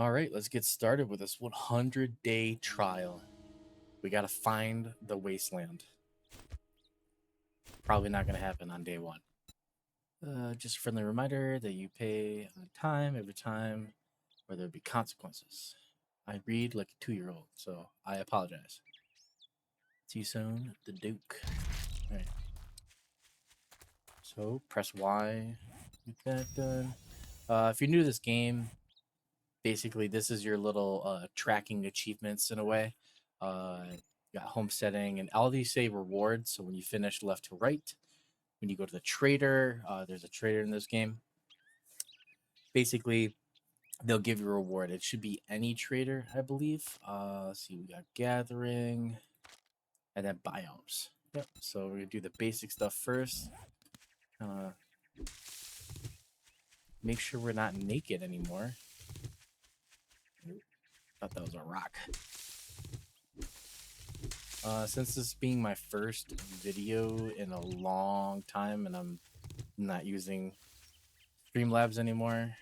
All right, let's get started with this 100-day trial. We got to find the wasteland. Probably not going to happen on day one. Just a friendly reminder that you pay on time every time, or there'll be consequences. I read like a 2-year-old, so I apologize. T-Zone, the Duke. All right. So press Y. Get that done. If you're new to this game, basically this is your little tracking achievements in a way. Got homesteading, and all these say rewards. So when you finish left to right, when you go to the trader, there's a trader in this game. Basically, they'll give you a reward. It should be any trader, I believe. Let's see, we got gathering and then biomes. Yep. So we're gonna do the basic stuff first. Make sure we're not naked anymore. Thought that was a rock. Since this being my first video in a long time and I'm not using Streamlabs anymore,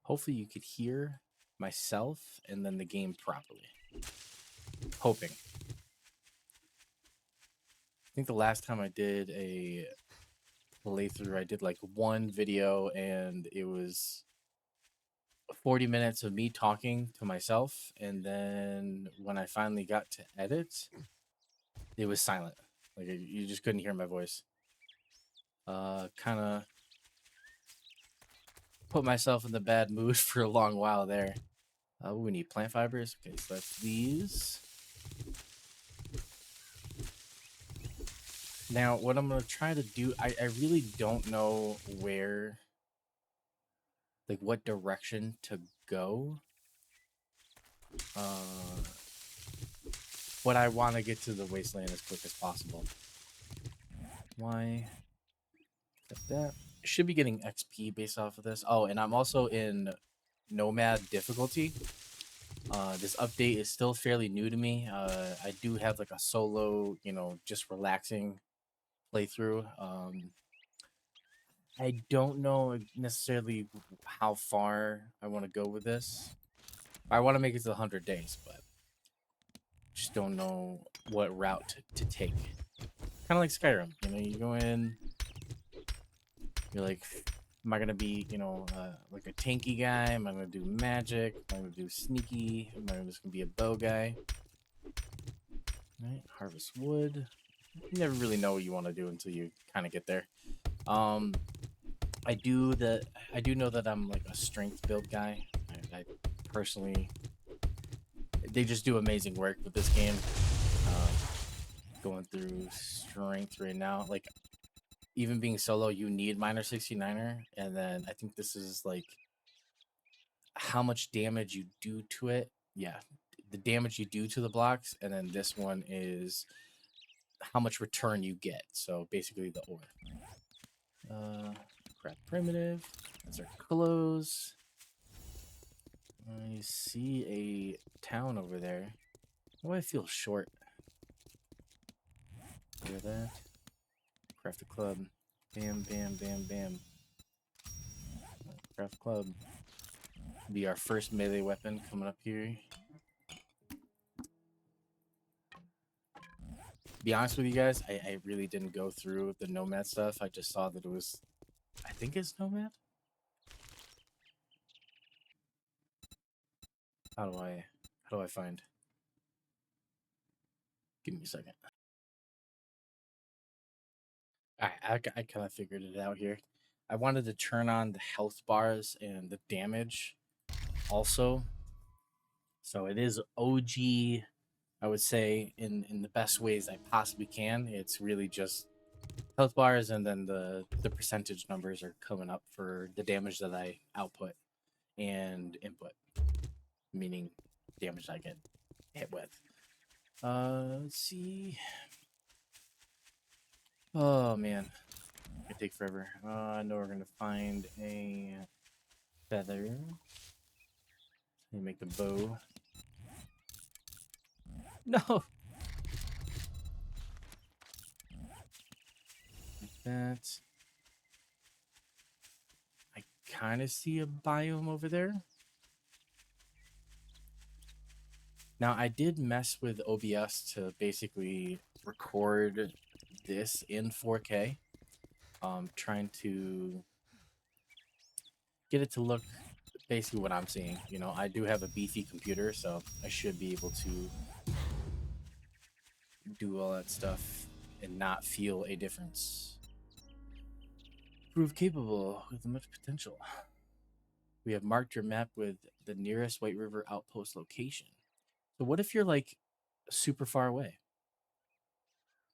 hopefully you could hear myself and then the game properly. Hoping. I think the last time I did a playthrough, I did like one video and it was 40 minutes of me talking to myself, and then when I finally got to edit, it was silent. Like you just couldn't hear my voice. Kind of put myself in the bad mood for a long while there. We need plant fibers. Okay, so that's these. Now, what I'm going to try to do, I really don't know where, like what direction to go. But I want to get to the wasteland as quick as possible. Why? Got that. Should be getting XP based off of this. Oh, and I'm also in Nomad difficulty. This update is still fairly new to me. I do have like a solo, just relaxing playthrough. I don't know necessarily how far I want to go with this. I want to make it to 100 days, but just don't know what route to take. Kind of like Skyrim, you go in, you're like, am I gonna be, like a tanky guy? Am I gonna do magic? Am I gonna do sneaky? Am I just gonna be a bow guy? All right, harvest wood. You never really know what you want to do until you kind of get there. I do know that I'm like a strength build guy. I personally, they just do amazing work with this game. Going through strength right now, like even being solo, you need minor 69er, and then I think this is like how much damage you do to it. Yeah, the damage you do to the blocks, and then this one is how much return you get. So basically the ore. Craft primitive. That's our clothes. I see a town over there. Why do I feel short? Hear that? Craft a club. Bam, bam, bam, bam. Craft club. Be our first melee weapon coming up here. Be honest with you guys, I really didn't go through the Nomad stuff. I just saw that it was, I think it's Nomad. How do I find? Give me a second. I kind of figured it out here. I wanted to turn on the health bars and the damage also. So it is OG, I would say, in the best ways I possibly can. It's really just health bars, and then the percentage numbers are coming up for the damage that I output and input, meaning damage I get hit with. Let's see. Oh man, it take forever. I know we're gonna find a feather. You make the bow. No. Like that. I kind of see a biome over there. Now, I did mess with OBS to basically record this in 4K. Trying to get it to look basically what I'm seeing. You know, I do have a beefy computer, so I should be able to do all that stuff and not feel a difference. Prove capable with much potential. We have marked your map with the nearest White River outpost location. So what if you're like super far away?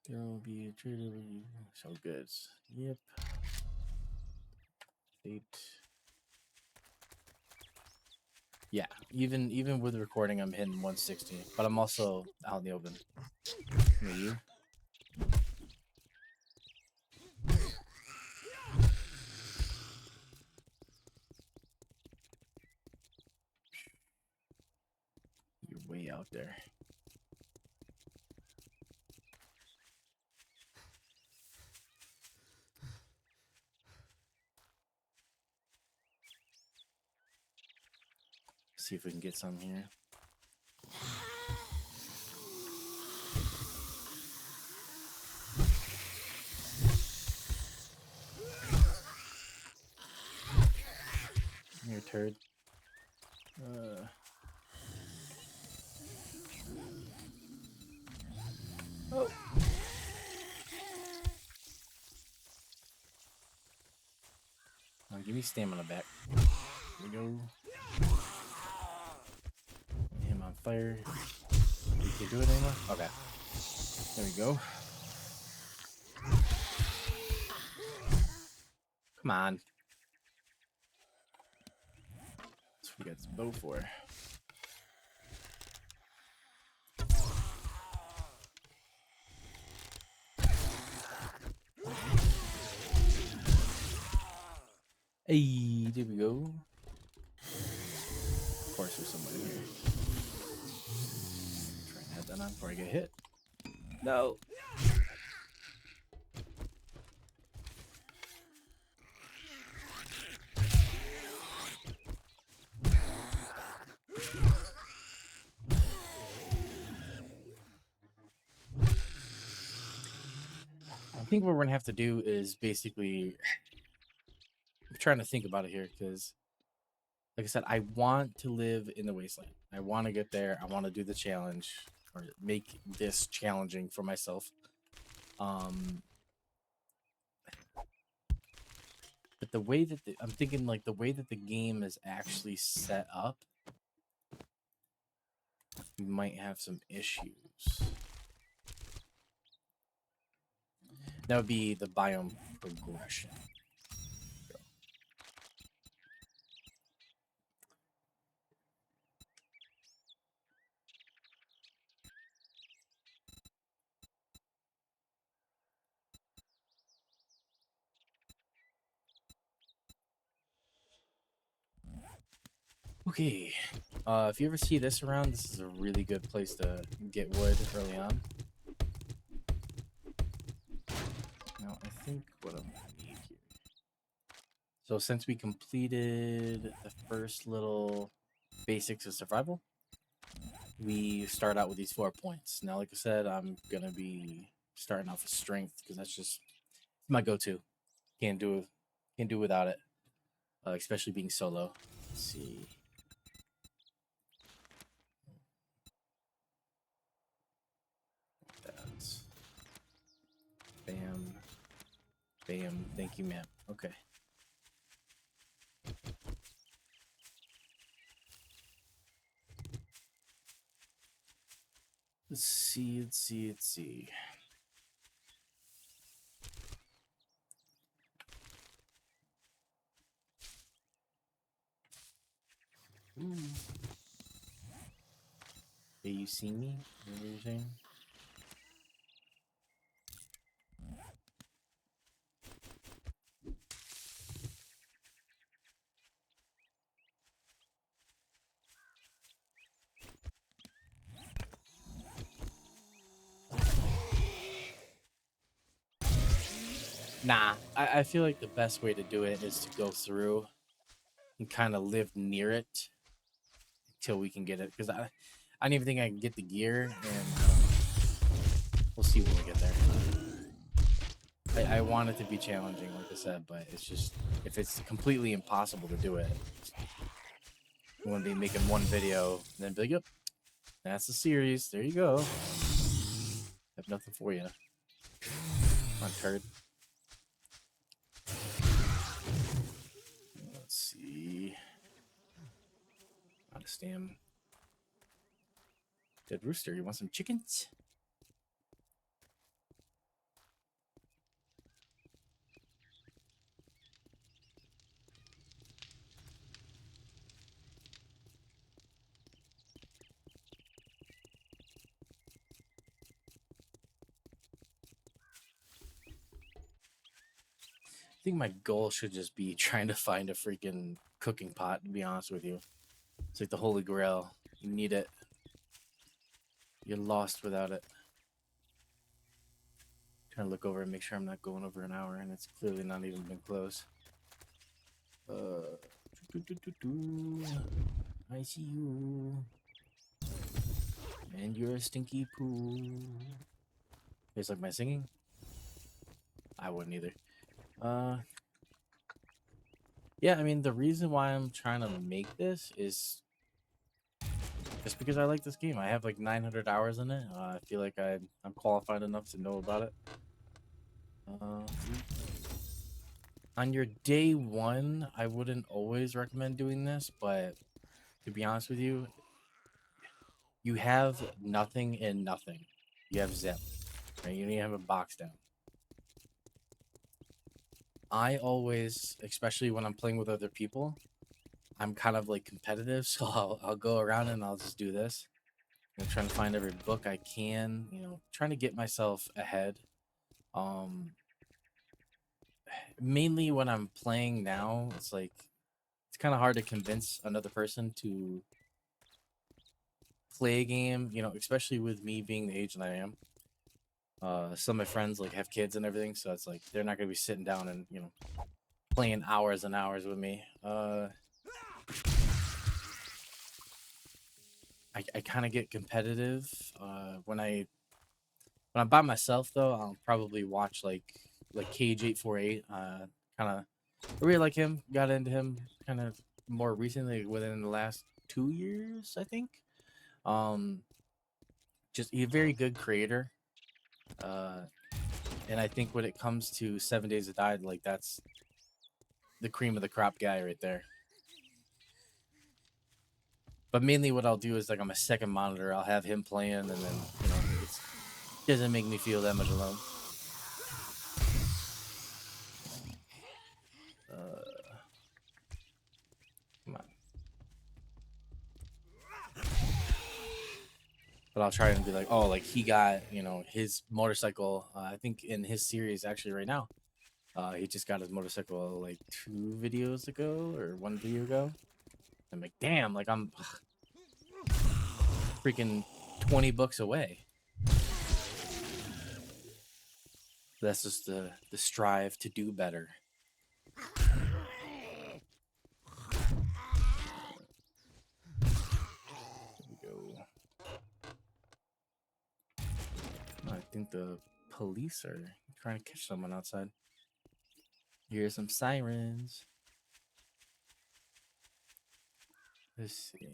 There will be a trader. So goods. Yep. State. Yeah, even with recording, I'm hitting 160, but I'm also out in the open. You? You're way out there. See if we can get some here. You're a turd. Oh. Give me stamina back. Here we go. Him on fire. You can't do it anymore? Okay. There we go. Come on. That's what we got this bow for. Hey, there we go. Of course, there's somebody here. Try and head that on before I get hit. No. I think what we're gonna have to do is basically. I'm trying to think about it here because, like I said, I want to live in the wasteland. I want to get there. I want to do the challenge or make this challenging for myself. But the way that I'm thinking, like the way that the game is actually set up, we might have some issues. That would be the biome progression. Okay, if you ever see this around, this is a really good place to get wood early on. Now, I think what I'm gonna need here. So since we completed the first little basics of survival, we start out with these 4 points. Now, like I said, I'm gonna be starting off with strength because that's just my go-to. Can't do without it, especially being solo. Let's see. That's bam, bam. Thank you, ma'am. Okay. Let's see. Ooh. Hey, you see me? You know what you're saying? Nah, I feel like the best way to do it is to go through and kind of live near it until we can get it. Because I don't even think I can get the gear, and we'll see when we get there. I want it to be challenging, like I said, but it's just, if it's completely impossible to do it, I'm going to be making one video, and then be like, yep, that's the series. There you go. I have nothing for you. Come on, turd. Let's see. Out of stam. Dead rooster, you want some chickens? I think my goal should just be trying to find a freaking cooking pot, to be honest with you. It's like the holy grail. You need it. You're lost without it. Trying to look over and make sure I'm not going over an hour, and it's clearly not even been close. I see you. And you're a stinky poo. You guys like my singing? I wouldn't either. Yeah, I mean, the reason why I'm trying to make this is just because I like this game. I have like 900 hours in it. I feel like I'm qualified enough to know about it. On your day one, I wouldn't always recommend doing this, but to be honest with you, you have nothing and nothing. You have zip, right? You don't even have a box down. I always, especially when I'm playing with other people, I'm kind of like competitive, so I'll go around and I'll just do this. I'm trying to find every book I can, trying to get myself ahead. Mainly when I'm playing now, it's like it's kind of hard to convince another person to play a game, especially with me being the age that I am. Some of my friends like have kids and everything, so it's like they're not gonna be sitting down and playing hours and hours with me. I kind of get competitive when I'm by myself though. I'll probably watch like Cage 848. Kind of I really like him. Got into him kind of more recently, within the last 2 years, I think. Um, just he's a very good creator. And I think when it comes to 7 Days to Die, like that's the cream of the crop guy right there. But mainly what I'll do is like on my second monitor, I'll have him playing, and then it doesn't make me feel that much alone. Come on. But I'll try and be like, oh, like he got his motorcycle. I think in his series actually right now, he just got his motorcycle like 2 videos ago or 1 video ago. I'm like, damn, like I'm freaking 20 books away. That's just the strive to do better. There we go. I think the police are trying to catch someone outside. Hear some sirens. Let's see.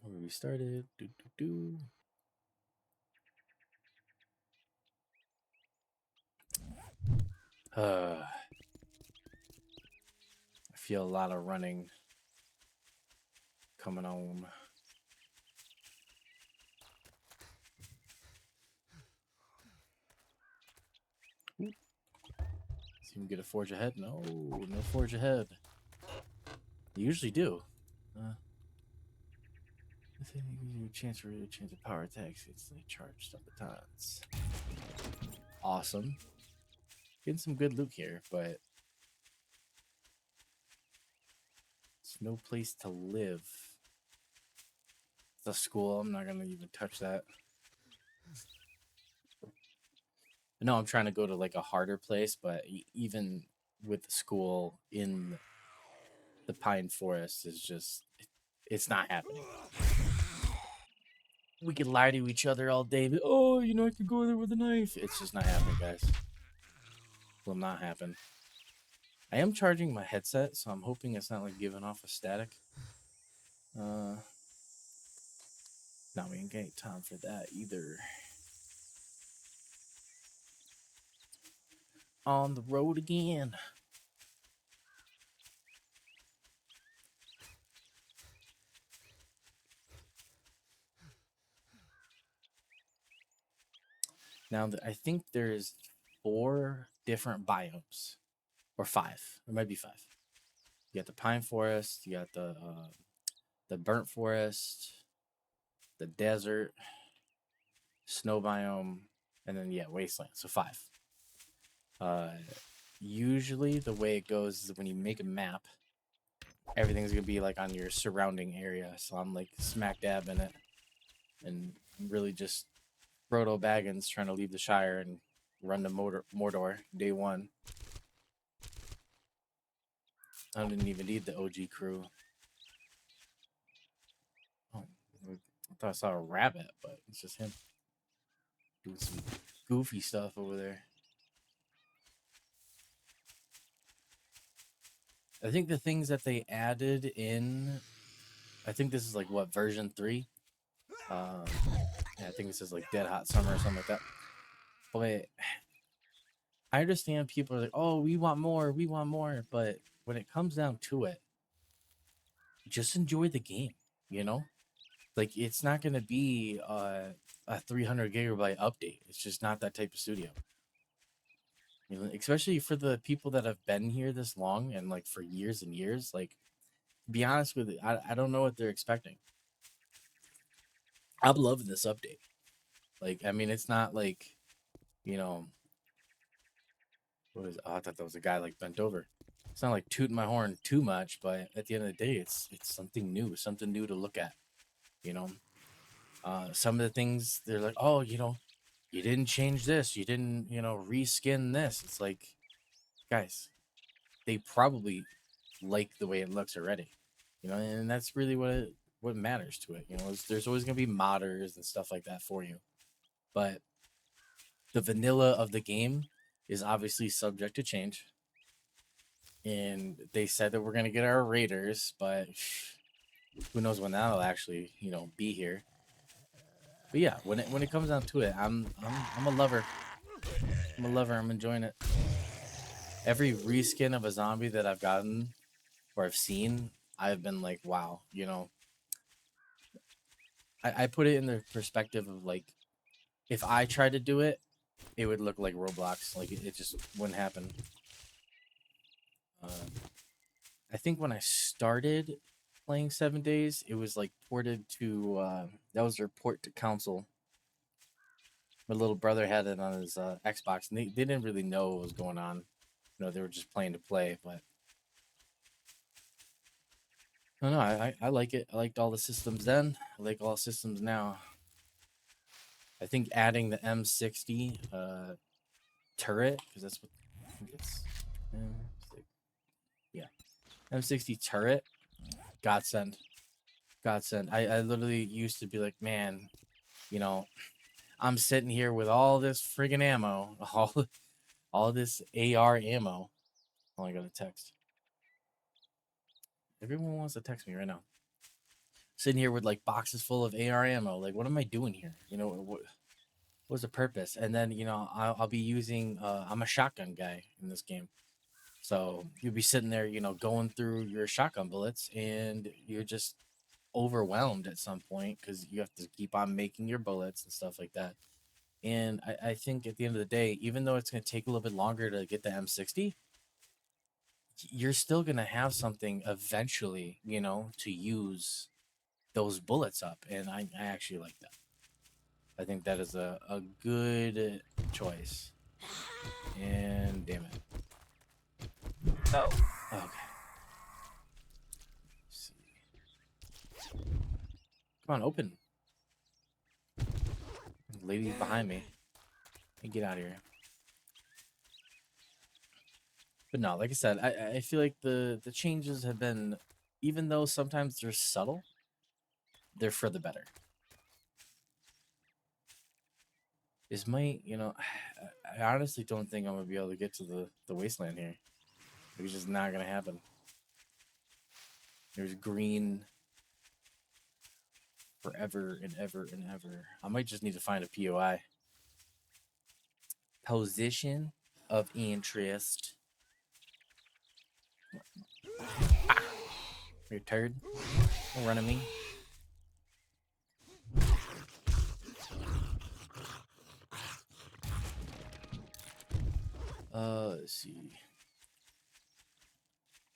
Where we started. I feel a lot of running coming home. See if we can get a forge ahead. No forge ahead. You usually do. This gives you a chance of power attacks. Instantly charged up the times. Awesome. Getting some good loot here, but it's no place to live. It's a school. I'm not gonna even touch that. I know I'm trying to go to like a harder place, but even with the school in the pine forest is just, it's not happening. We could lie to each other all day, but, oh, you know, I could go there with a knife. It's just not happening, guys. Will not happen. I am charging my headset, so I'm hoping it's not like giving off a static. No, we ain't got time for that either. On the road again. Now, I think there's 4 different biomes, or 5. It might be 5. You got the pine forest, you got the burnt forest, the desert, snow biome, and then wasteland. So 5. Usually the way it goes is when you make a map, everything's gonna be like on your surrounding area. So I'm like smack dab in it, and really just Frodo Baggins trying to leave the Shire and run to Mordor day 1. I didn't even need the OG crew. Oh, I thought I saw a rabbit, but it's just him doing some goofy stuff over there. I think the things that they added in, I think this is like what, version 3? Yeah, I think this is like Dead Hot Summer or something like that. But I understand people are like, oh, we want more, but when it comes down to it, just enjoy the game, you know? Like, it's not going to be a 300 gigabyte update. It's just not that type of studio. You know, especially for the people that have been here this long and like for years and years. Like, be honest with you, I don't know what they're expecting. I'm loving this update. Like, I mean, it's not like, you know, I thought that was a guy like bent over. It's not like tooting my horn too much, but at the end of the day, it's something new to look at. You know, some of the things they're like, oh, you know, you didn't change this, you didn't, you know, reskin this. It's like, guys, they probably like the way it looks already, you know, and that's really what matters to it. You know, there's always gonna be modders and stuff like that for you, but the vanilla of the game is obviously subject to change. And they said that we're gonna get our raiders, but who knows when that'll actually, you know, be here. But yeah, when it comes down to it, I'm a lover. I'm a lover. I'm enjoying it. Every reskin of a zombie that I've gotten or I've seen, I've been like, wow, you know. I put it in the perspective of like, if I tried to do it, it would look like Roblox. Like it just wouldn't happen. I think when I started playing 7 Days, it was like ported to that was their port to console. My little brother had it on his Xbox, and they didn't really know what was going on. You know, they were just playing to play, but no, I like it. I liked all the systems then. I like all the systems now. I think adding the M60 turret, because that's what I think it's. Yeah, M60 turret, godsend. Godsend. I literally used to be like, man, you know, I'm sitting here with all this friggin' ammo, all this AR ammo. Oh, I got a text. Everyone wants to text me right now. Sitting here with like boxes full of AR ammo. Like, what am I doing here? You know, what's the purpose? And then, you know, I'll be using. I'm a shotgun guy in this game, so you'll be sitting there, you know, going through your shotgun bullets, and you're just overwhelmed at some point because you have to keep on making your bullets and stuff like that. And I think at the end of the day, even though it's going to take a little bit longer to get the M60, you're still going to have something eventually, you know, to use those bullets up. And I actually like that. I think that is a good choice. And damn it. Oh, okay. Let's see. Come on, open. Lady's behind me. Hey, get out of here. But no, like I said, I feel like the changes have been, even though sometimes they're subtle, they're for the better. Is my, I honestly don't think I'm gonna be able to get to the wasteland here. It's just not gonna happen. There's green forever and ever and ever. I might just need to find a POI. Position of interest. Ah, you're turd. Don't run at me. Let's see.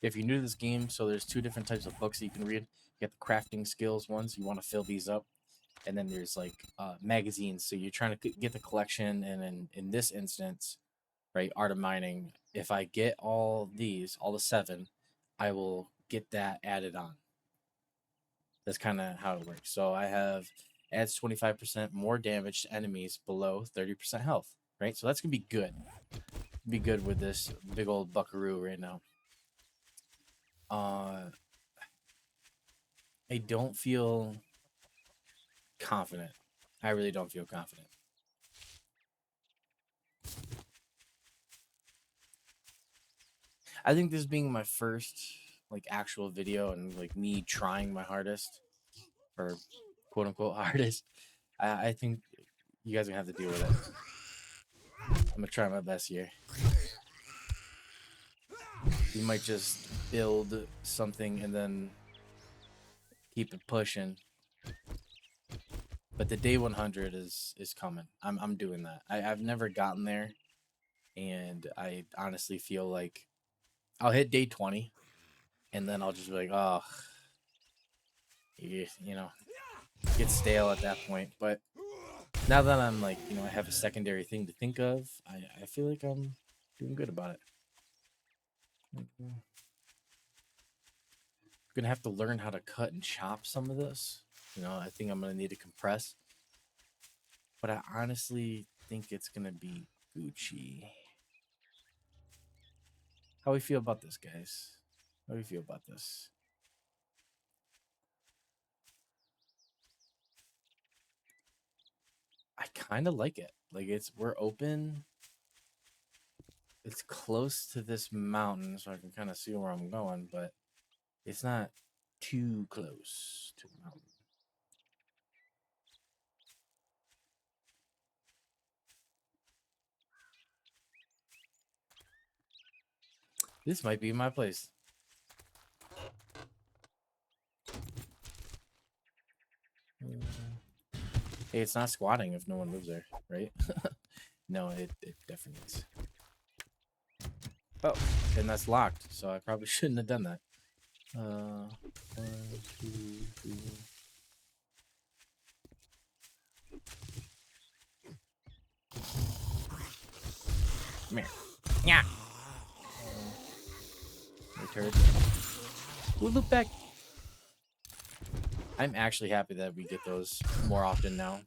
If you're new to this game, so there's two different types of books that you can read. You got the crafting skills ones. You want to fill these up, and then there's like magazines. So you're trying to get the collection, and then in this instance, right, art of mining. If I get all these, all the 7, I will get that added on. That's kind of how it works. So I have adds 25% more damage to enemies below 30% health. Right, so that's gonna be good. Be good with this big old buckaroo right now. I don't feel confident. I really don't feel confident. I think this being my first like actual video and like me trying my hardest, or quote unquote hardest, I think you guys are gonna have to deal with it. I'm gonna try my best here. We might just build something and then keep it pushing. But the day 100 is coming. I'm doing that. I've never gotten there, and I honestly feel like I'll hit day 20, and then I'll just be like, oh, you know, get stale at that point. But now that I'm like, I have a secondary thing to think of, I feel like I'm doing good about it. Gonna have to learn how to cut and chop some of this. I think I'm gonna need to compress, but I honestly think it's gonna be Gucci. How we feel about this, guys? How do we feel about this? I kind of like it. Like we're open. It's close to this mountain, so I can kind of see where I'm going, but it's not too close to the mountain. This might be my place. Hey, it's not squatting if no one lives there, right? No, it definitely is. Oh, and that's locked, so I probably shouldn't have done that. 1, 2, 3. Come here. Yeah. Turd. We'll look back. I'm actually happy that we get those more often now.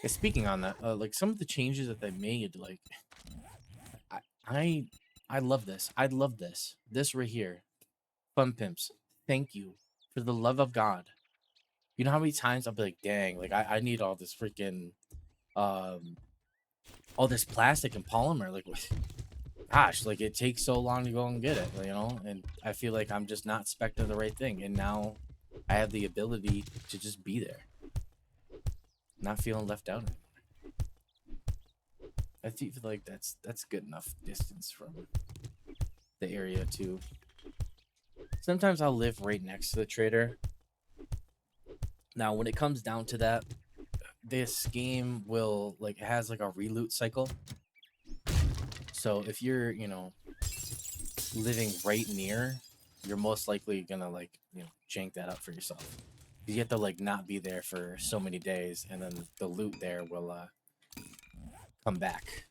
And speaking on that, like some of the changes that they made, like I love this. I love this. This right here, Fun Pimps. Thank you, for the love of God. You know how many times I'll be like, dang, like I need all this freaking, all this plastic and polymer. Like, gosh, like it takes so long to go and get it, And I feel like I'm just not spec'ing the right thing, and now I have the ability to just be there, not feeling left out anymore. I feel like that's good enough distance from the area too. Sometimes I'll live right next to the trader. Now, when it comes down to that, this game will like has like a reloot cycle. So if you're, living right near, you're most likely gonna like, jank that up for yourself. You have to like not be there for so many days, and then the loot there will come back,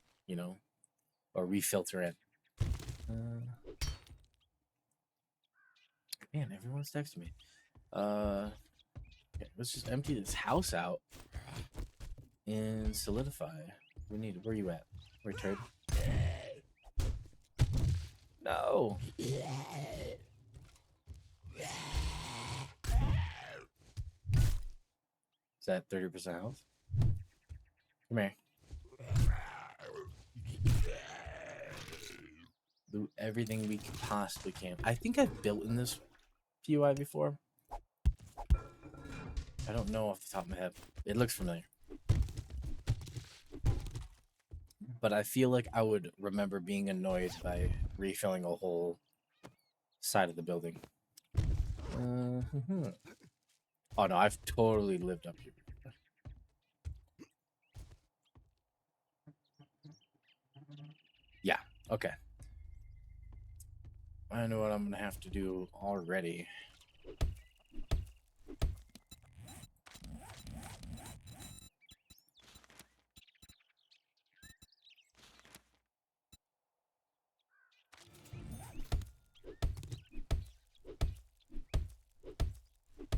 or refilter in. Man, everyone's texting me. Okay, let's just empty this house out and solidify. Where are you at? Return. No. Is that 30% health? Come here. Loot everything we possibly can. I think I've built in this POI before. I don't know off the top of my head. It looks familiar. But I feel like I would remember being annoyed by refilling a whole side of the building. Oh no, I've totally lived up here. Yeah, okay. I know what I'm gonna have to do already.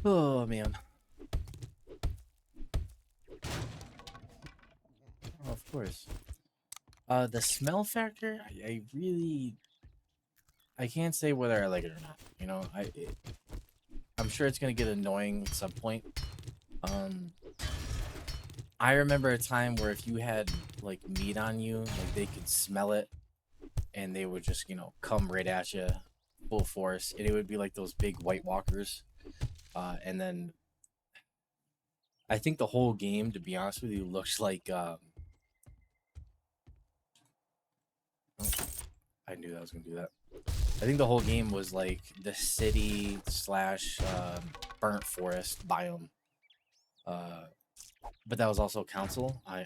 Oh man. Oh, of course. The smell factor, I can't say whether I like it or not. You know, I'm sure it's gonna get annoying at some point. I remember a time where if you had like meat on you, like they could smell it, and they would just come right at you, full force, and it would be like those big White Walkers. And then I think the whole game, to be honest with you, looks like. Oh, I knew that I was gonna do that. I think the whole game was like the city slash burnt forest biome. But that was also council. I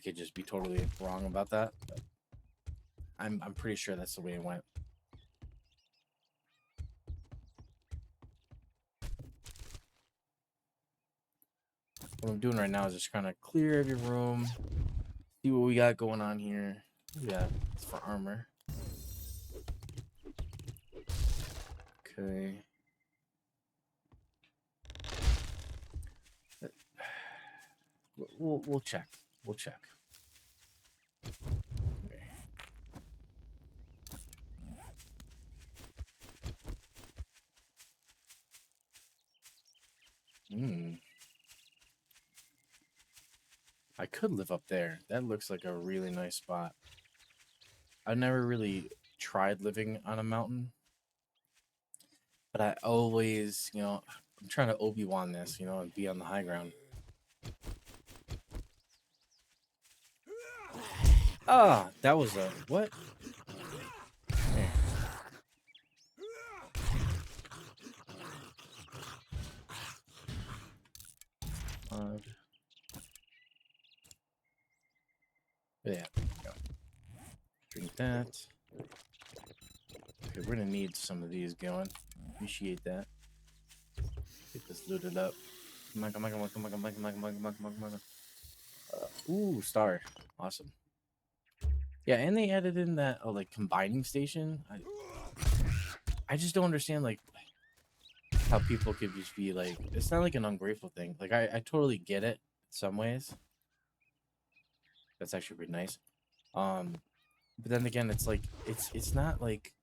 could just be totally wrong about that. But I'm pretty sure that's the way it went. What I'm doing right now is just kind of clear every room, see what we got going on here. Yeah, it's for armor. Okay. We'll check. We'll check. Okay. I could live up there. That looks like a really nice spot. I've never really tried living on a mountain, but I always, I'm trying to Obi-Wan this, and be on the high ground. Ah, that was a what? Here. Yeah. Go. Drink that. Okay, we're gonna need some of these going. Appreciate that. Get this looted up. Come on, come on, come on, come on, come on, come on, come on, come on, come on, come on. Ooh, star. Awesome. Yeah, and they added in that like combining station. I just don't understand like how people could just be like, it's not like an ungrateful thing. Like I totally get it in some ways. That's actually pretty nice. But then again, it's like it's not like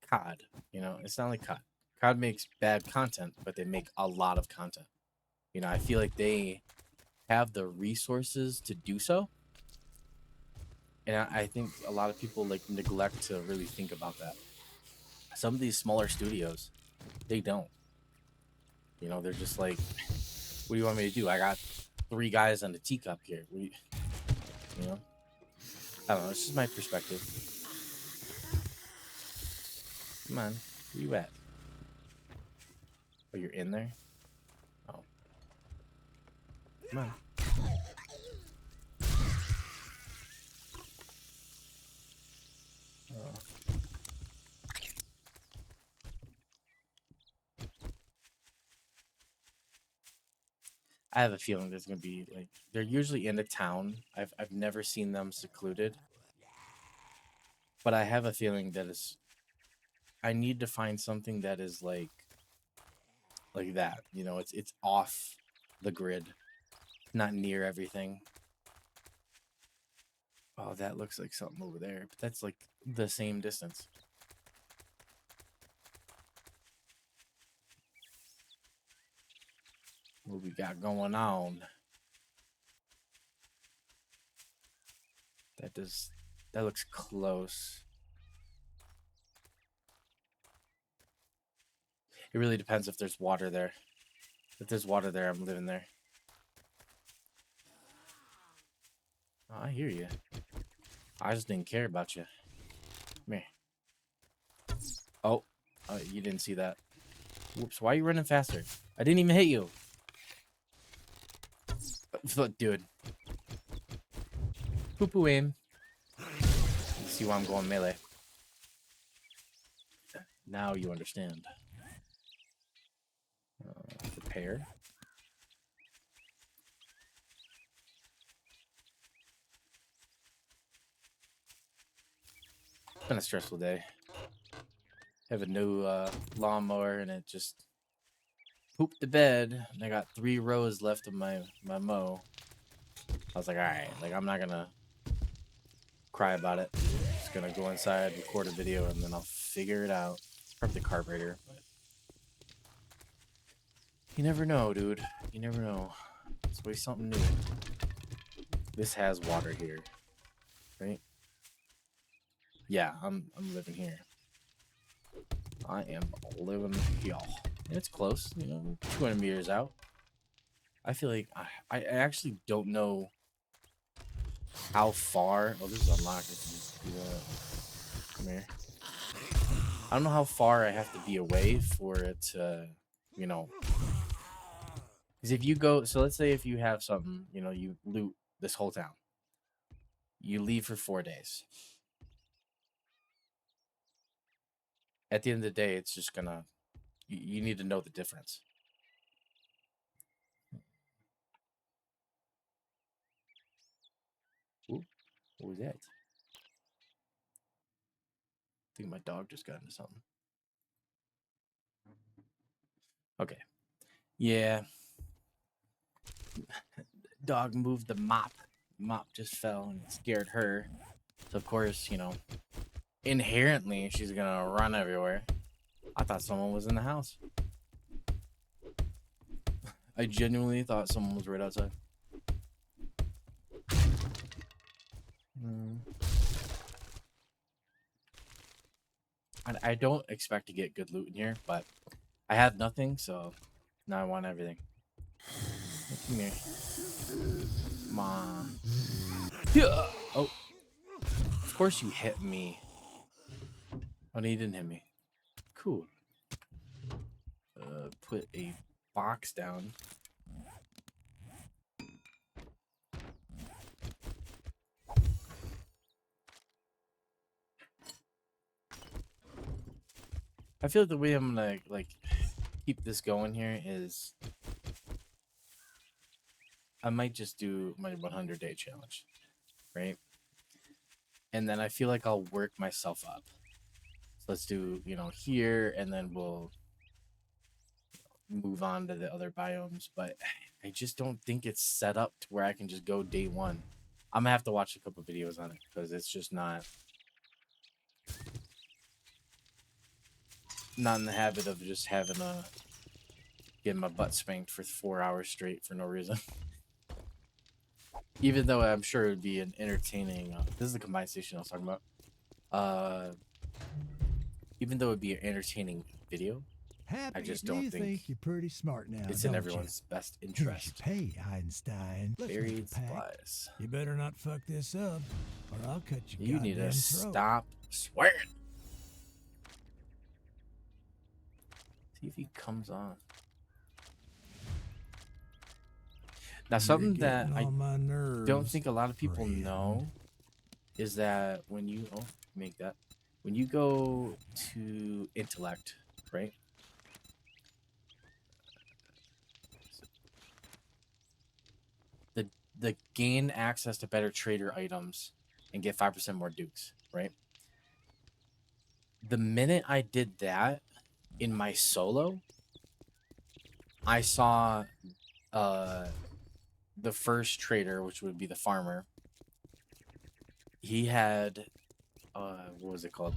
COD, it's not like COD. COD makes bad content, but they make a lot of content. I feel like they have the resources to do so. And I think a lot of people like neglect to really think about that. Some of these smaller studios, they don't. They're just like, what do you want me to do? I got 3 guys on the teacup here. I don't know. It's just my perspective. Come on, where you at? Oh, you're in there? Oh. Come on. Oh. I have a feeling there's gonna be like they're usually in a town. I've never seen them secluded, but I have a feeling that I need to find something that is like that. It's off the grid, not near everything. Oh, that looks like something over there, but that's like the same distance. What we got going on? That looks close. It really depends if there's water there. If there's water there, I'm living there. Oh, I hear you. I just didn't care about you. Come here. Oh, you didn't see that. Whoops, why are you running faster? I didn't even hit you. Look, dude. Poo-poo aim. You see why I'm going melee. Now you understand. Prepare. It's been a stressful day. I have a new lawnmower and it just pooped the bed. And I got 3 rows left of my mow. I was like, all right, like I'm not gonna cry about it. I'm just gonna go inside, record a video, and then I'll figure it out. Probably the carburetor, but you never know, dude. You never know. It's always something new. This has water here, right? Yeah, I'm living here. I am living here. And it's close, you know, 200 meters out. I feel like I actually don't know how far. Oh, this is unlocked. I can just do that. Come here. I don't know how far I have to be away for it to, you know. Because if you go, so let's say if you have something, you know, you loot this whole town. You leave for 4 days. At the end of the day, it's just gonna, you need to know the difference. Ooh, what was that? I think my dog just got into something. Okay. Yeah. Dog moved the mop. Mop just fell and it scared her. So of course, you know, inherently she's gonna run everywhere. I thought someone was in the house. I genuinely thought someone was right outside. I don't expect to get good loot in here, but I have nothing, so now I want everything. Come here. Come on. Yeah. Oh. Of course you hit me. Oh, no, you didn't hit me. Cool. Put a box down. I feel like the way I'm gonna like keep this going here is I might just do my 100-day challenge, right? And then I feel like I'll work myself up. So let's do, you know, here, and then we'll move on to the other biomes. But I just don't think it's set up to where I can just go day one. I'm gonna have to watch a couple videos on it because it's just not in the habit of just having getting my butt spanked for 4 hours straight for no reason. Even though I'm sure it would be an entertaining. This is the combined station I was talking about. Even though it would be an entertaining video, Happy, I just don't you think you're pretty smart now. it's in don't everyone's best you? Here's your interest. pay, Einstein. Let's make Buried a pact. supplies. You better not fuck this up, or I'll cut your You need to goddamn throat. stop swearing. See if he comes on. Now, something that I don't think a lot of people know is that when you when you go to intellect, right? The gain access to better trader items and get 5% more dukes, right? The minute I did that in my solo, I saw the first trader, which would be the farmer, he had what was it called?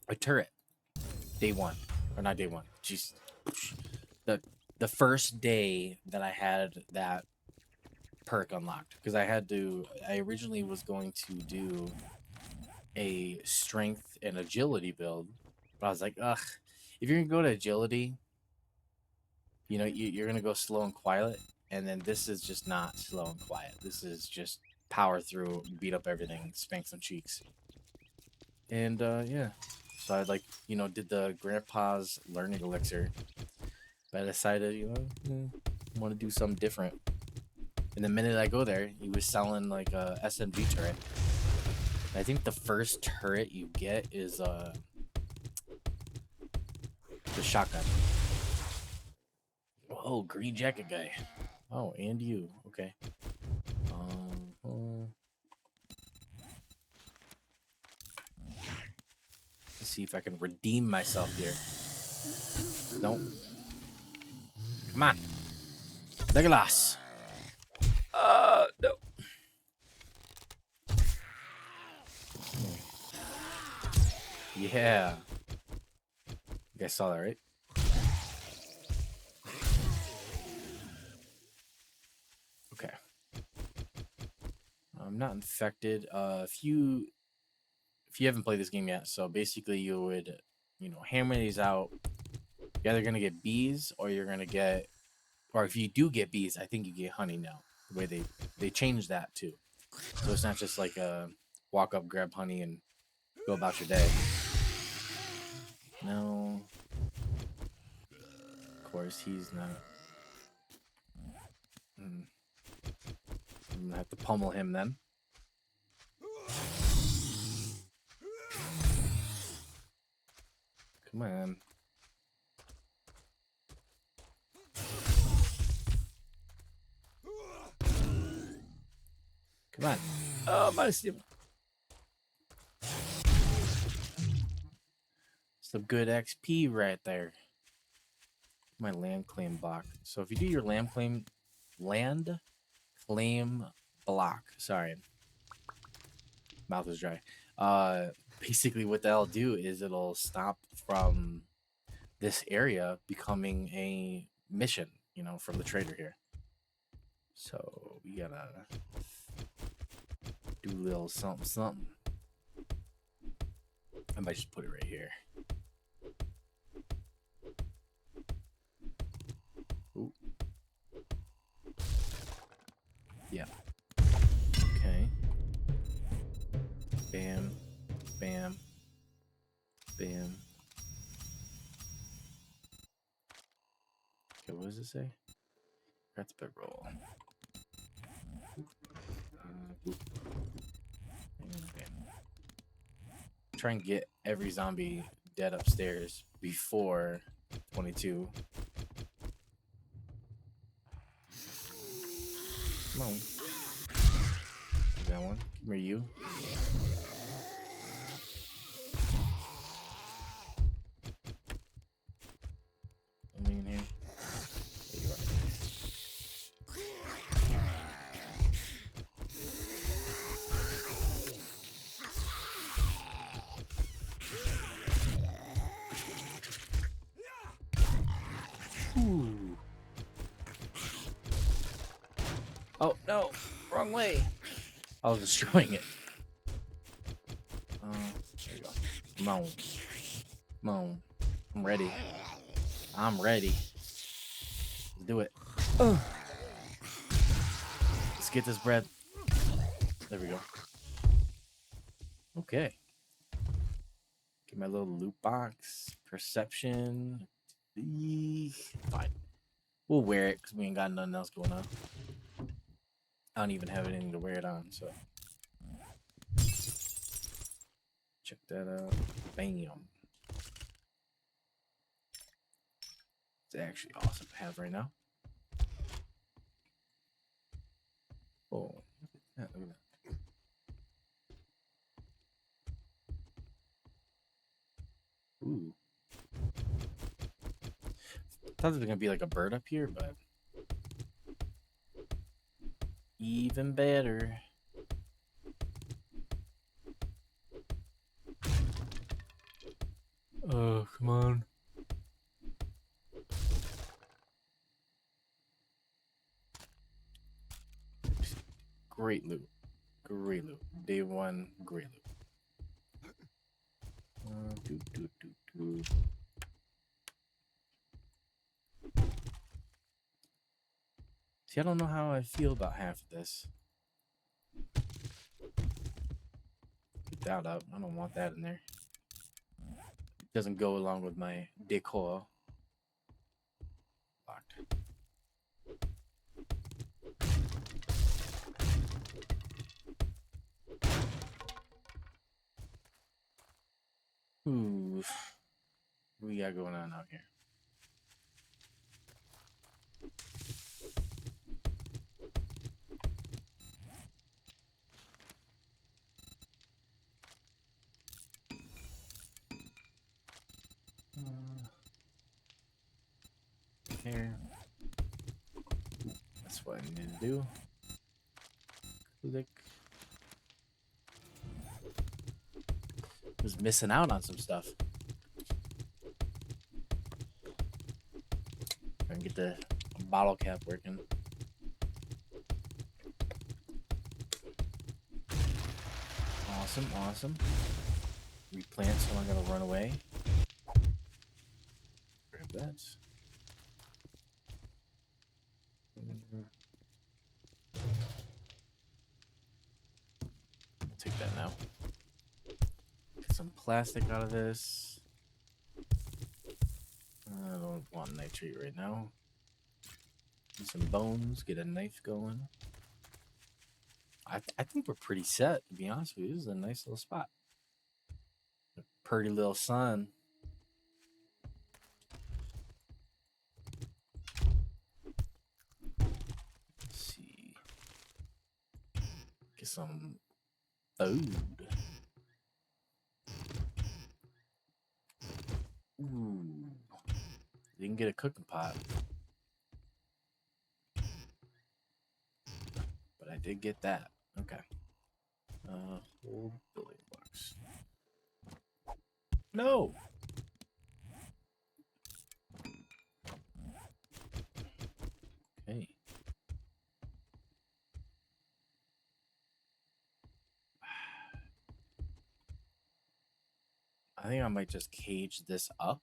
A turret. Day one, or not day one. Jeez, the the first day that I had that perk unlocked, because I originally was going to do a strength and agility build, but I was like, ugh, if you're gonna go to agility, you know, you're gonna go slow and quiet, and then this is just not slow and quiet. This is just power through, beat up everything, spank some cheeks, and yeah. So I like, you know, did the grandpa's learning elixir, but I decided, you know, I want to do something different. And the minute I go there, he was selling like a SMG turret. I think the first turret you get is the shotgun. Oh, green jacket guy. Oh, and you. Okay. Let's see if I can redeem myself here. Nope. Come on. Legolas. No. Yeah. You guys saw that, right? Okay. I'm not infected. If you haven't played this game yet, so basically you would, you know, hammer these out. You're either gonna get bees or you're gonna get, or if you do get bees, I think you get honey now. The way they changed that too, so it's not just like a walk up, grab honey, and go about your day. No, of course he's not. I'm gonna have to pummel him then. Come on. Come on. Oh, my stamina. Some good XP right there. My land claim block. So if you do your land claim block, sorry, mouth is dry. Basically what that'll do is it'll stop from this area becoming a mission, you know, from the trader here. So we gotta do a little something something. I might just put it right here. Ooh. Yeah. Okay. Bam. Bam. Bam. Okay, what does it say? That's a big roll. Try and get every zombie dead upstairs before 22. Come on. That one. Come here, you. Something in here. There you are. Ooh. Oh no, wrong way. I was destroying it. There you go. Come on. Come on. I'm ready. I'm ready. Let's do it. Let's get this bread. There we go. Okay. Get my little loot box. Perception. Fine. We'll wear it because we ain't got nothing else going on. I don't even have anything to wear it on, so. Check that out. Bam. It's actually awesome to have right now. Oh, yeah, look at that. Ooh. I thought there was gonna be like a bird up here, but even better. Oh, come on. Great loot. Great loot. Day one, great loot. Do, do, do, do. See, I don't know how I feel about half of this. Get that up. I don't want that in there. It doesn't go along with my decor. Locked. Ooh. What we got going on out here? Here. That's what I need to do. Click. Was missing out on some stuff. I can get the bottle cap working. Awesome, awesome. Replant so I'm gonna run away. Grab that. Take that now. Get some plastic out of this. I don't want nitrate right now. Get some bones. Get a knife going. I think we're pretty set, to be honest with you. This is a nice little spot. A pretty little sun. Let's see. Get some food. Ooh. You can get a cooking pot. But I did get that. Okay. Whole building blocks. No! Okay. I think I might just cage this up.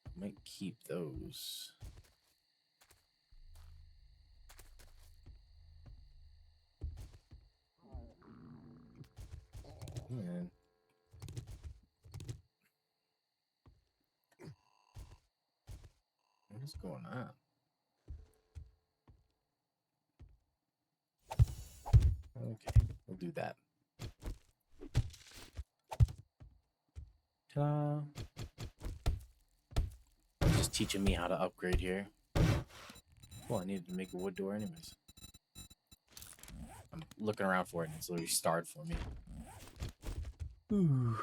I might keep those. Man. What is going on? Okay, we'll do that. Ta-da. Just teaching me how to upgrade here. Well, I needed to make a wood door anyways. I'm looking around for it and it's literally starred for me. Ooh.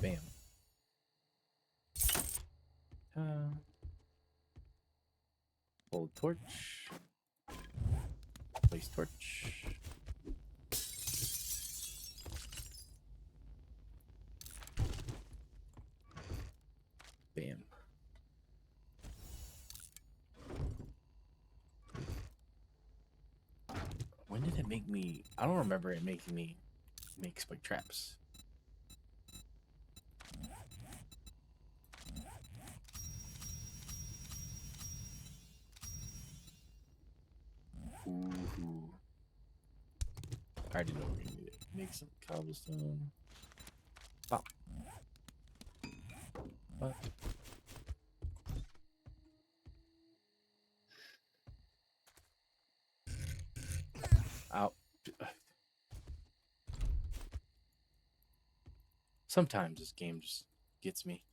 Bam. Hold torch. Place torch. Bam. When did it make me? I don't remember it making me make spike traps. Ooh. I already know we're gonna need it. Make some cobblestone. Pop. What? Ow. Sometimes this game just gets me.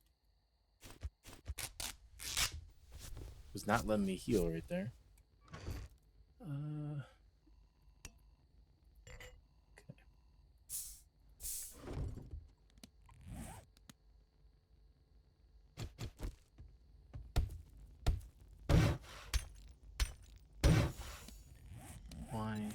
Was not letting me heal right there. Okay. Why?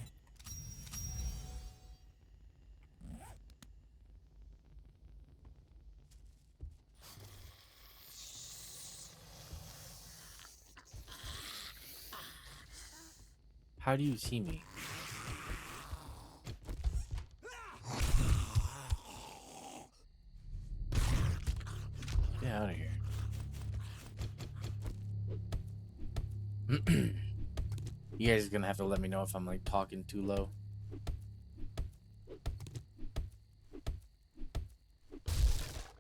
How do you see me? Get out of here. You guys are gonna have to let me know if I'm like talking too low.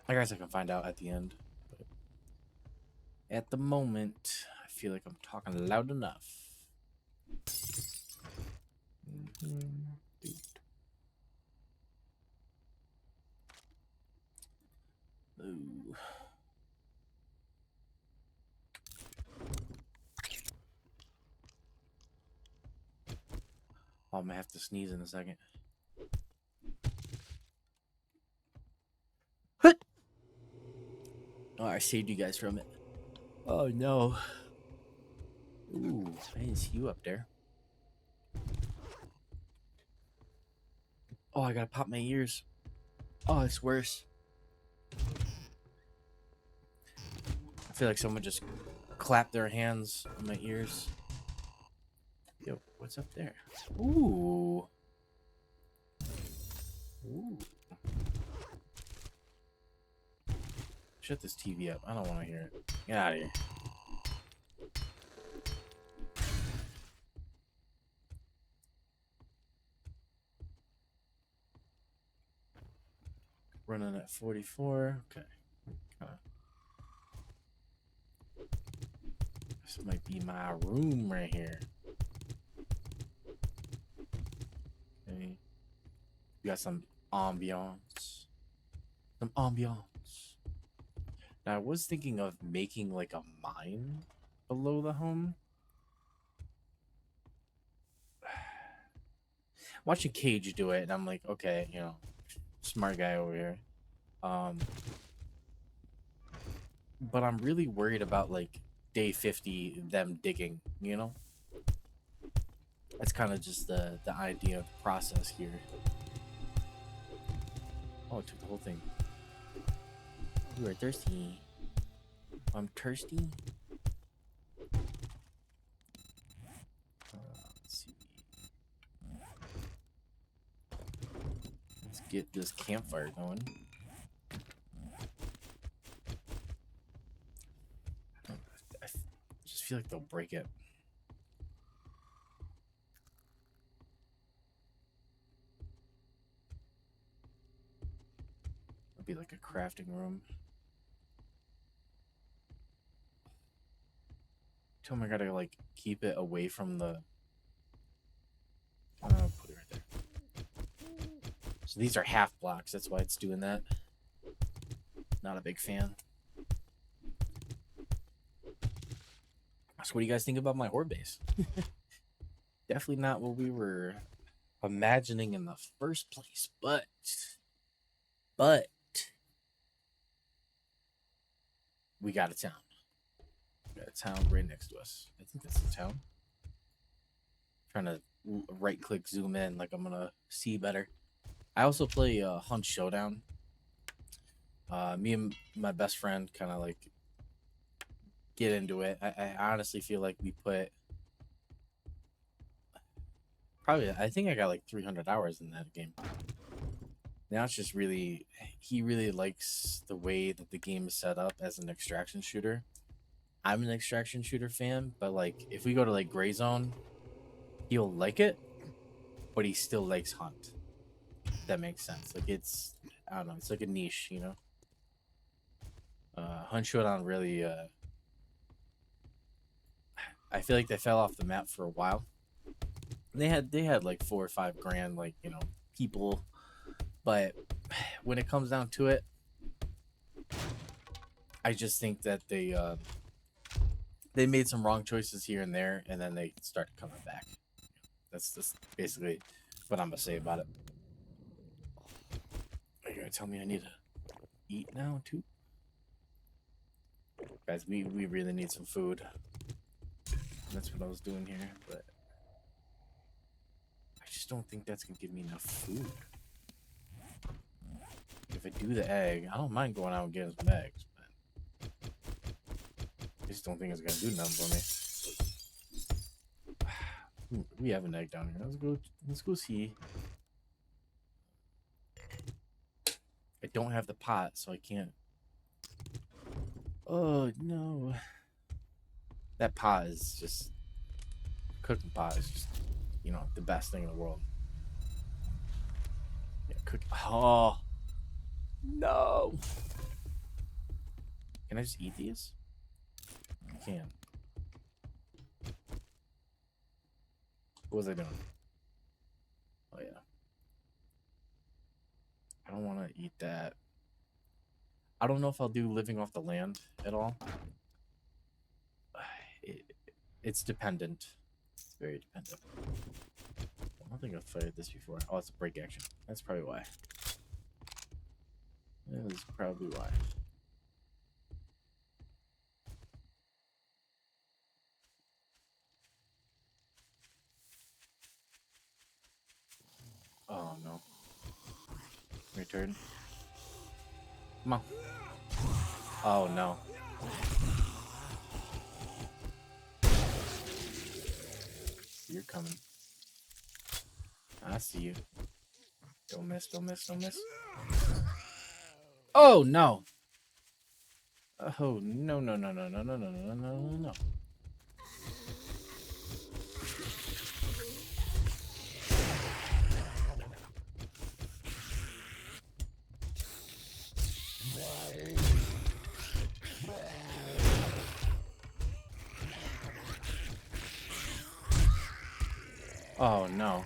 I guess I can find out at the end. But at the moment, I feel like I'm talking loud enough. Ooh. Oh, I'm gonna have to sneeze in a second. Oh, I saved you guys from it. Oh no. Ooh, I didn't see you up there. Oh, I gotta pop my ears. Oh, it's worse. I feel like someone just clapped their hands on my ears. Yo, what's up there? Ooh. Ooh. Shut this TV up. I don't want to hear it. Get out of here. Running at 44. Okay. This might be my room right here. Okay. We got some ambiance. Some ambiance. Now, I was thinking of making like a mine below the home. Watching Cage do it, and I'm like, okay, you know, smart guy over here. But I'm really worried about like day 50 them digging, you know? That's kind of just the idea of the process here. Oh, it took the whole thing. You are thirsty. I'm thirsty. Let's see. Let's get this campfire going. I just feel like they'll break it. It'll be like a crafting room. Tell me I gotta like keep it away from the. Put it right there. So these are half blocks. That's why it's doing that. Not a big fan. So what do you guys think about my horde base? Definitely not what we were imagining in the first place, but we got a town. We got a town right next to us. I think that's the town. Trying to right click zoom in like I'm gonna see better. I also play Hunt Showdown. Me and my best friend kind of like get into it. I honestly feel like we put probably, I think I got like 300 hours in that game. Now it's just really, he really likes the way that the game is set up as an extraction shooter. I'm an extraction shooter fan, but like if we go to like Gray Zone, he'll like it, but he still likes Hunt. If that makes sense. Like it's, I don't know, it's like a niche, you know. Hunt Showdown really, I feel like they fell off the map for a while. They had like 4 or 5 grand, like, you know, people, but when it comes down to it, I just think that they made some wrong choices here and there, and then they started coming back. That's just basically what I'm gonna say about it. Are you gonna tell me I need to eat now too? Guys, we really need some food. That's what I was doing here, but I just don't think that's gonna give me enough food. If I do the egg, I don't mind going out and getting some eggs, but I just don't think it's gonna do nothing for me. We have an egg down here. Let's go see. I don't have the pot, so I can't. Oh no. That pot is just cooking pot is just, you know, the best thing in the world. Yeah, cook. Oh no. Can I just eat these? I can. What was I doing? Oh yeah. I don't want to eat that. I don't know if I'll do living off the land at all. It's dependent. It's very dependent. I don't think I've fired this before. Oh, it's a break action. That's probably why. That is probably why. Oh no. Your turn. Come on. Oh no. You're coming. I see you. Don't miss, don't miss, don't miss. Oh no. Oh no no no no no no no no no no no. Oh no.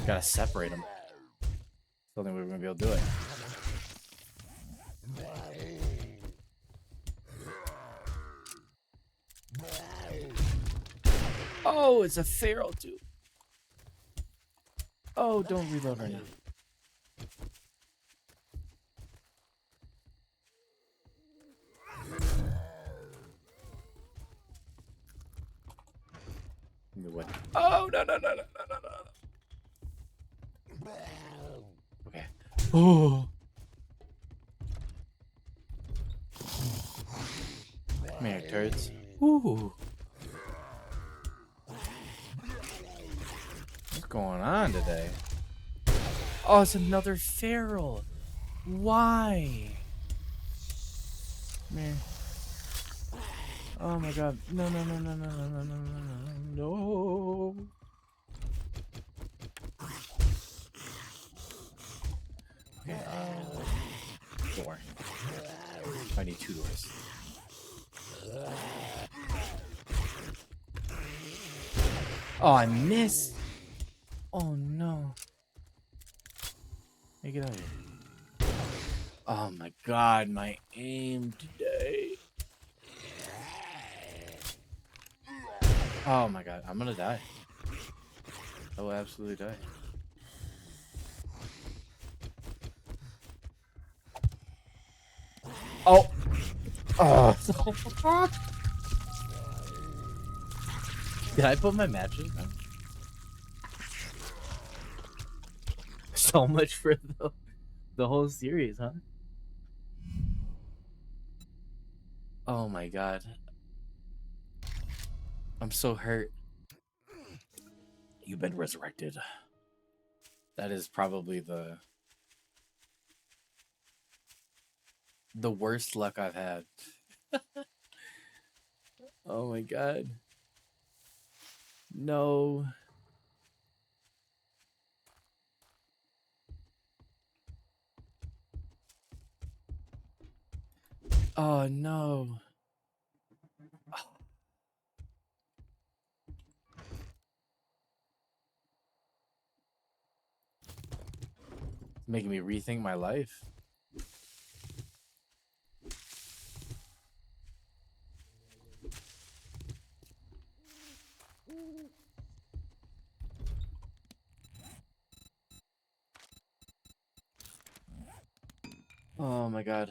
Gotta separate them. Don't think we're gonna be able to do it. Oh, it's a feral too. Oh, don't reload right now. What? Oh no no no no no no no. Okay. Oh. Come here, turds. Ooh. What's going on today? Oh, it's another feral. Why? Man. Oh my god. No no no no no no no no no no. Okay, door. I need 2 doors. Oh, I missed. Oh no. Hey, get out of here. Oh my god, my aim today. Oh my god, I'm gonna die. I will absolutely die. Oh! Oh! Did I put my matches down? So much for the whole series, huh? Oh my god. I'm so hurt. You've been resurrected. That is probably the worst luck I've had. Oh my god. No. Oh no. It's making me rethink my life. Oh my god.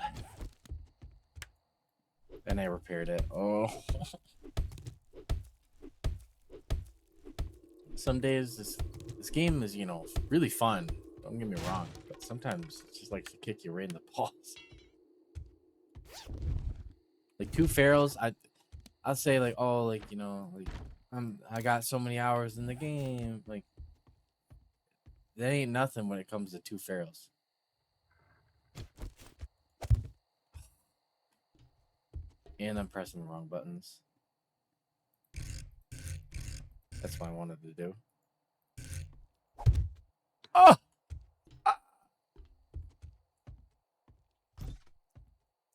And I repaired it. Oh. Some days this game is, you know, really fun. Don't get me wrong, but sometimes it's just like to kick you right in the balls. Like 2 ferals, I'll say like, oh, like, you know, like I got so many hours in the game. Like, that ain't nothing when it comes to 2 pharaohs. And I'm pressing the wrong buttons. That's what I wanted to do. Oh!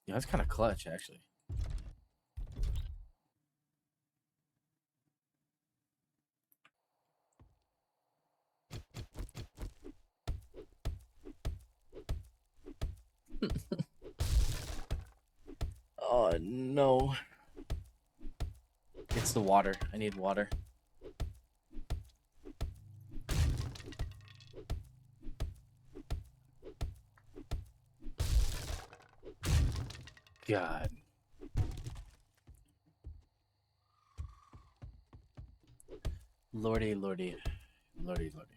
Yeah, that's kind of clutch, actually. Oh, no. It's the water. I need water. God. Lordy, lordy. Lordy, lordy.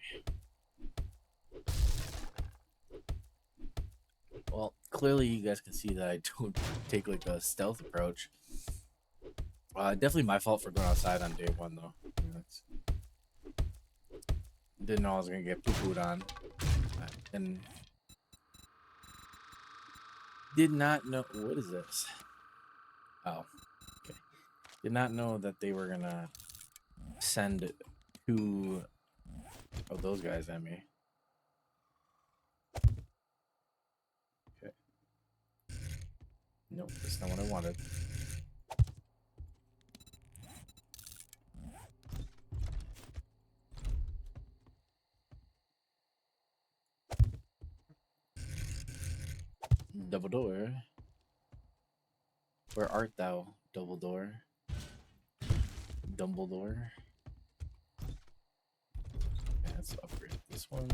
Well, clearly you guys can see that I don't take like a stealth approach. Definitely my fault for going outside on day 1, though. Didn't know I was gonna get poo-pooed on. And did not know. What is this? Oh, okay. Did not know that they were gonna send 2 of those guys at me. Okay. Nope, that's not what I wanted. Double door. Where art thou, double door? Dumbledore. Okay, let's upgrade this one.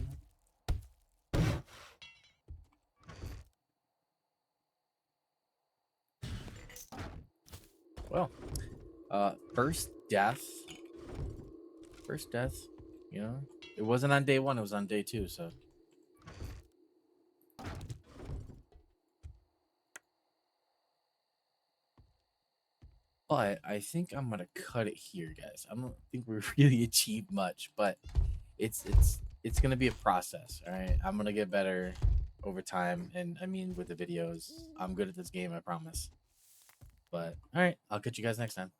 Well, first death. First death, you know? It wasn't on day 1, it was on day 2, so. But I think I'm gonna cut it here, guys. I don't think we really achieved much, but it's gonna be a process. All right, I'm gonna get better over time, and I mean with the videos, I'm good at this game, I promise. But all right, I'll catch you guys next time.